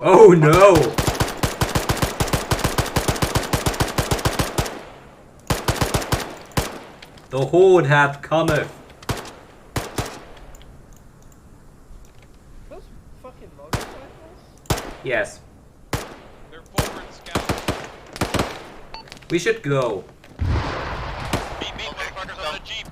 Oh no! The horde hath cometh. Those fucking motorcycles? Yes. They're forward scouts. We should go. Meet me, motherfuckers, on the jeep.